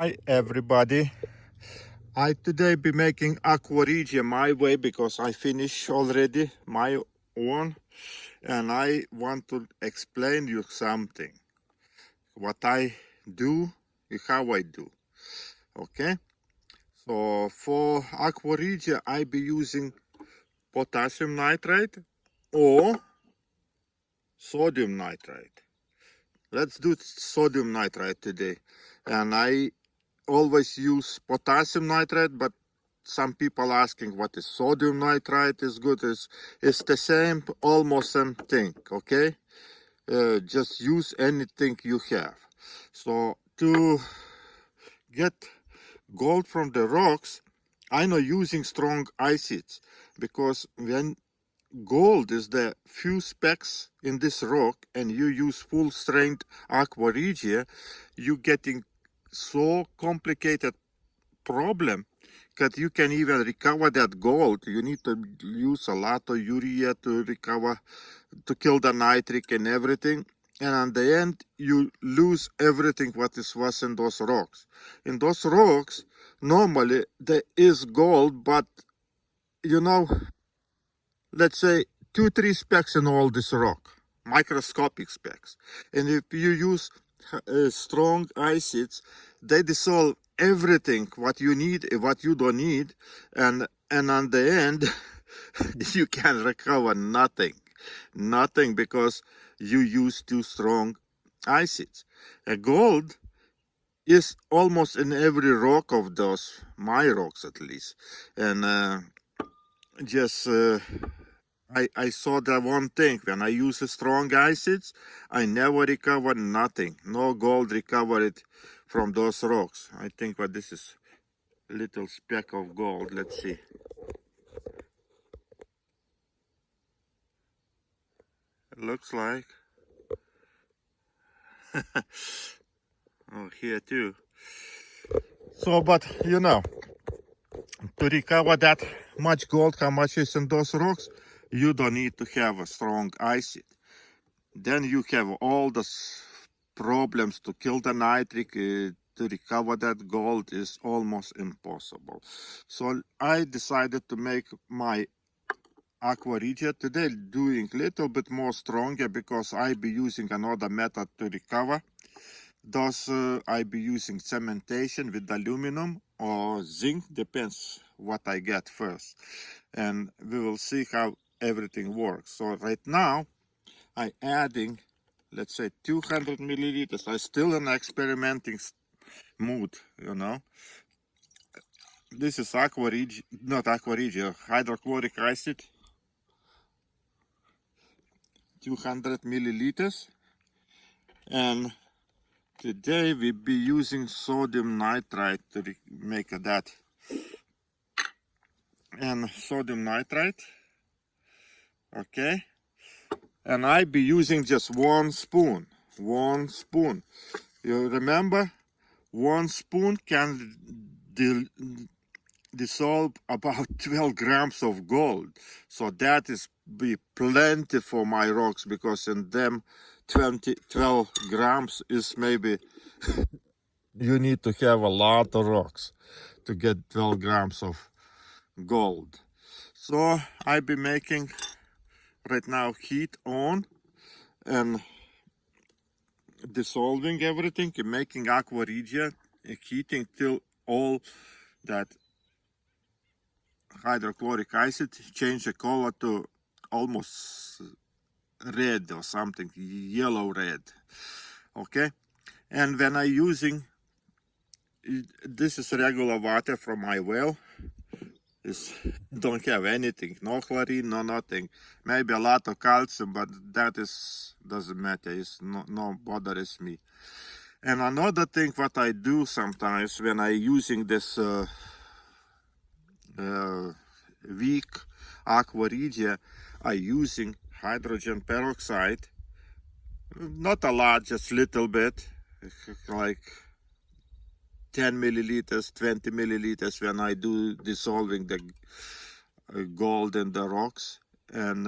Hi everybody. I today be making aqua regia my way because I finished already my own, and I want to explain you something. What I do and how I do. Okay? So for aqua regia I be using potassium nitrate or sodium nitrate. Let's do sodium nitrate today. And I always use potassium nitrate, but some people asking what is sodium nitrate is good. It's the same, almost same thing, okay? Just use anything you have. So to get gold from the rocks, I'm not using strong acids, because when gold is the few specks in this rock and you use full strength aqua regia, you getting so complicated problem that you can even recover that gold. You need to use a lot of urea to recover, to kill the nitric and everything. And at the end, you lose everything what was in those rocks. In those rocks, normally there is gold, but you know, let's say 2-3 specks in all this rock, microscopic specks. And if you use strong acids, they dissolve everything what you need and what you don't need, and on the end you can recover nothing because you use too strong acids. Gold is almost in every rock of those, my rocks at least. And just I saw that one thing. When I use strong acids, I never recover nothing. No gold recovered from those rocks. I think what this is, a little speck of gold. Let's see. It looks like. Oh, here too. So, but you know, to recover that much gold, how much is in those rocks, you don't need to have a strong acid. Then you have all the problems to kill the nitric. To recover that gold is almost impossible. So I decided to make my aqua regia today, doing little bit more stronger, because I be using another method to recover. Thus I be using cementation with aluminum or zinc, depends what I get first, and we will see how everything works. So right now I adding, let's say, 200 milliliters. I still in experimenting mood, you know. This is aqua regia, not aqua regia, hydrochloric acid, 200 milliliters. And today we be using sodium nitrate to make that. And sodium nitrate, okay. And I be using just 1 spoon. 1 spoon. You remember, 1 spoon can dissolve about 12 grams of gold. So that is be plenty for my rocks, because in them 12 grams is maybe you need to have a lot of rocks to get 12 grams of gold. So I be making right now heat on and dissolving everything and making aqua regia, heating till all that hydrochloric acid change the color to almost red or something, yellow red. Okay, and when I using, this is regular water from my well. It's don't have anything, no chlorine, no nothing. Maybe a lot of calcium, but that is doesn't matter. It's no bothers me. And another thing what I do sometimes when I using this weak aqua regia, I using hydrogen peroxide, not a lot, just little bit, like 10 milliliters, 20 milliliters when I do dissolving the gold in the rocks, and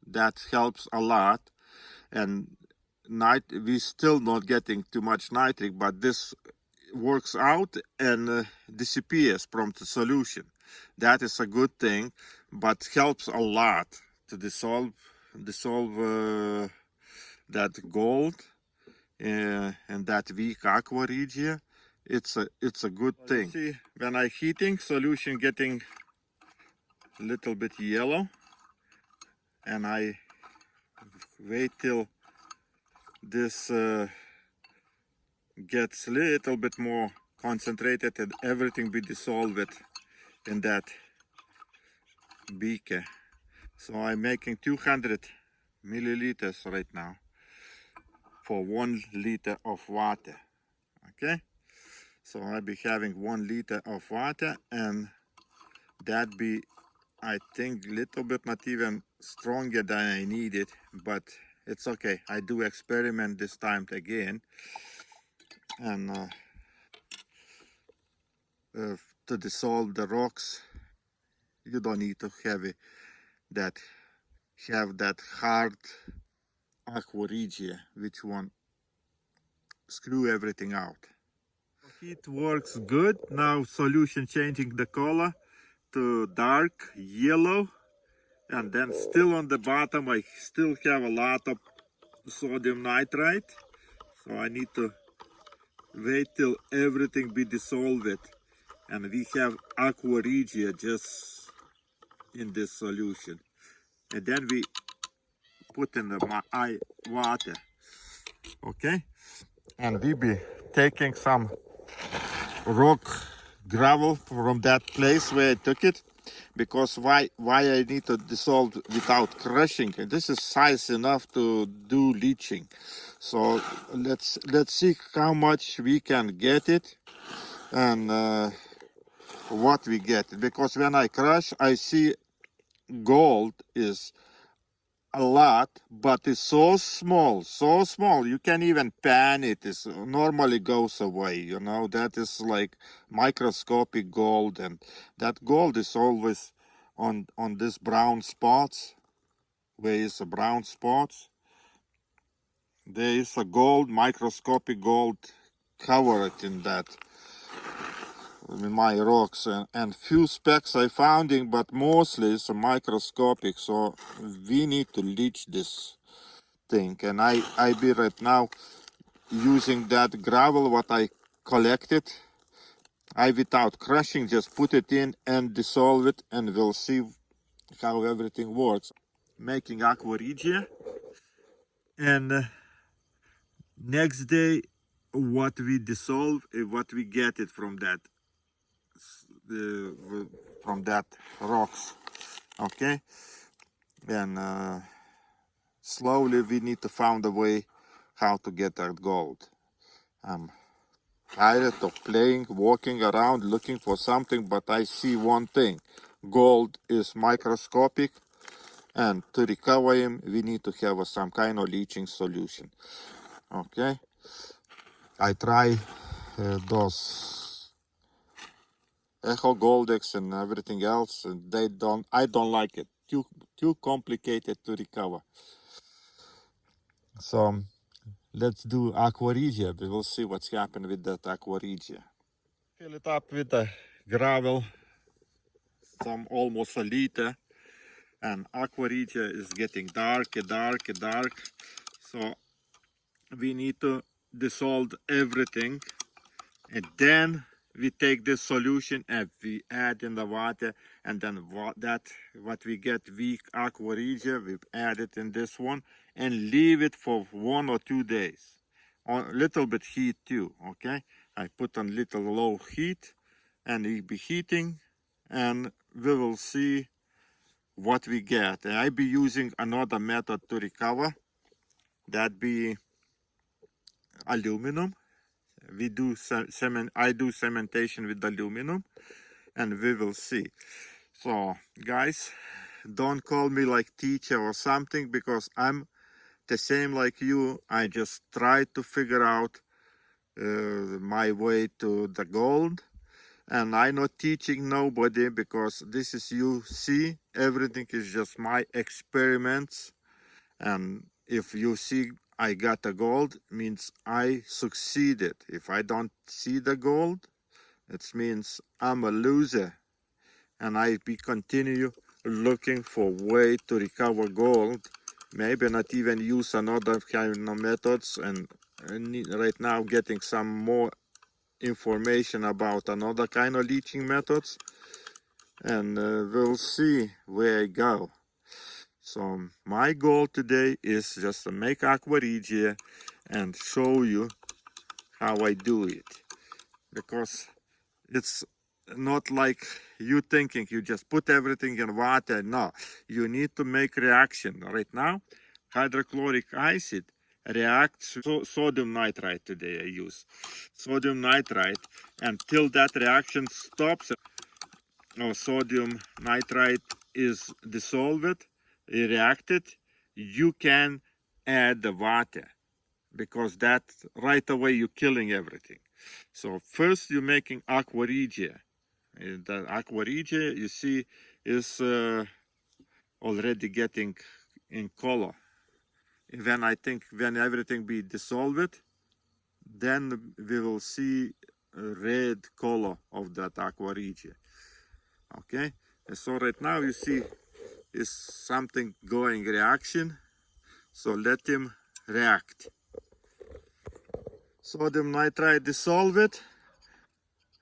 that helps a lot. And we still not getting too much nitric, but this works out and disappears from the solution. That is a good thing, but helps a lot to dissolve that gold and that weak aqua regia. It's a good thing. See, when I heating, solution getting a little bit yellow, and I wait till this gets a little bit more concentrated and everything be dissolved in that beaker. So I'm making 200 milliliters right now for 1 liter of water. Okay, so I'll be having 1 liter of water, and that be, I think, little bit not even stronger than I needed, but it's okay. I do experiment this time again, and to dissolve the rocks, you don't need to have that hard aqua regia, which one screw everything out. Heat works good. Now solution changing the color to dark yellow, and then still on the bottom I still have a lot of sodium nitrite, so I need to wait till everything be dissolved, and we have aqua regia just in this solution, and then we put in the water. Okay, and we be taking some rock gravel from that place where I took it, because why I need to dissolve without crushing. This is size enough to do leaching. So let's see how much we can get it, and what we get, because when I crush I see gold is a lot, but it's so small you can't even pan it. It normally goes away, you know. That is like microscopic gold, and that gold is always on this brown spots. Where is the brown spots, there is a gold, microscopic gold covered in that, in my rocks, and few specks I founding, but mostly it's a microscopic. So we need to leach this thing, and I be right now using that gravel what I collected. I, without crushing, just put it in and dissolve it, and we'll see how everything works. Making aqua regia, and next day what we dissolve, what we get it from that rocks. Okay, and slowly we need to find a way how to get that gold. I'm tired of playing, walking around looking for something, but I see one thing: gold is microscopic, and to recover him we need to have some kind of leaching solution. Okay, I try those Echo Goldex and everything else, and I don't like it. Too complicated to recover. So let's do aqua regia. We will see what's happened with that aqua regia. Fill it up with the gravel, some almost a liter, and aqua regia is getting dark. So we need to dissolve everything, and then we take this solution and we add in the water, and then what we get weak aqua regia, we add it in this one and leave it for 1 or 2 days on a little bit heat too. Okay, I put on little low heat, and it be heating, and we will see what we get. And I be using another method to recover, that be aluminum. We do I do cementation with aluminum, and we will see. So guys, don't call me like teacher or something, because I'm the same like you. I just try to figure out my way to the gold, and I'm not teaching nobody, because this is, you see, everything is just my experiments. And if you see I got the gold, means I succeeded. If I don't see the gold, it means I'm a loser, and I be continue looking for way to recover gold. Maybe not even use another kind of methods, and right now getting some more information about another kind of leaching methods, and we'll see where I go. So my goal today is just to make aqua regia and show you how I do it, because it's not like you thinking you just put everything in water. No, you need to make reaction. Right now, hydrochloric acid reacts sodium nitrite. Today I use sodium nitrite until that reaction stops, or sodium nitrite is dissolved, reacted. You can add the water, because that right away you're killing everything. So first you're making aqua regia. The aqua regia, you see, is already getting in color. When I think when everything be dissolved, then we will see a red color of that aqua regia. Okay, and so right now you see is something going reaction. So let him react. Sodium nitrite dissolved.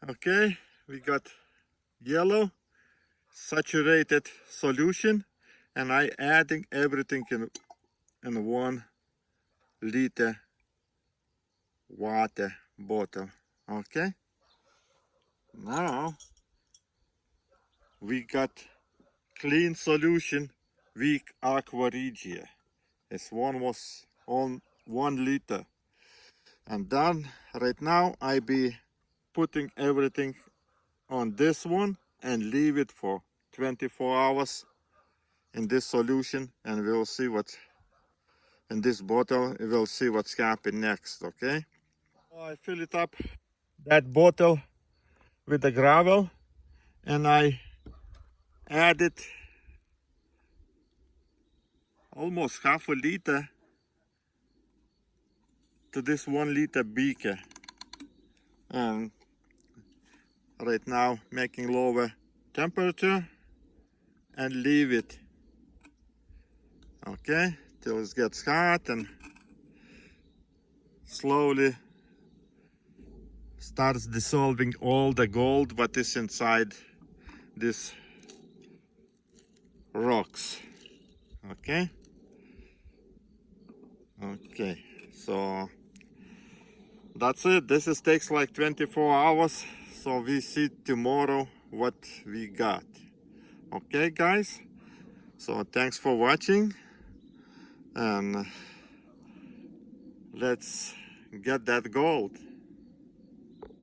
Okay, we got yellow saturated solution, and I adding everything in 1 liter water bottle. Okay, now we got clean solution weak aqua regia. This one was on 1 liter, and then right now I be putting everything on this one and leave it for 24 hours in this solution, and we'll see what in this bottle. We'll see what's happening next. Okay, I fill it up that bottle with the gravel, and I added almost half a liter to this 1 liter beaker, and right now making lower temperature and leave it, okay, till it gets hot and slowly starts dissolving all the gold what is inside these rocks. Okay, so that's it. This is takes like 24 hours, so we see tomorrow what we got. Okay guys, so thanks for watching, and let's get that gold.